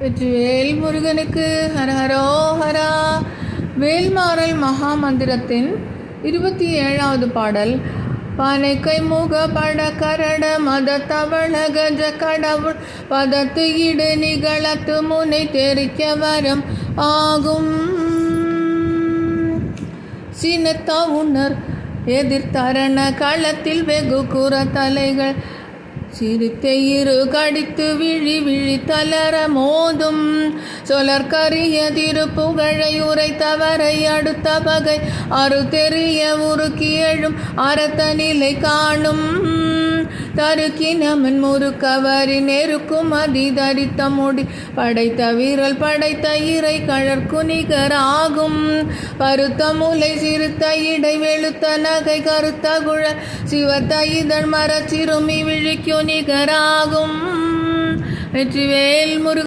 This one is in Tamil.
வெற்றிவேல் முருகனுக்கு ஹரஹரோஹரா. வேல்மாறல் மகா மந்திரத்தின் 27வது பாடல். பானைக்கை முக பட கரட மத தவள கஜ கடவுள் பதத்து இடு நிகழத்து முனை தெரிக்க வரம் ஆகும். சினத்த உணர் எதிர்த்தரண களத்தில் வெகு குற தலைகள் சிரித்தை இரு கடித்து விழி விழி தளர மோதும். சொலற்கரிய திருப்புகழை உரைத்தவரை அடுத்த பகை அரு தெரிய உருக்கி எழும் அரத்த நிலை காணும். தருக்கினமன் முறுக்கவரி நெருக்கும் அதி தரித்த முடி படைத்த வீரல் படைத்த இறை கழற்கு நிகராகும். பருத்த முலை சிறுத்த இடை வெளுத்த நகை கருத்த குழல் சிவத்த இதழ் மர சிறுமி விழிக்கு நிகராகும். வெற்றிவேல் முருகன்.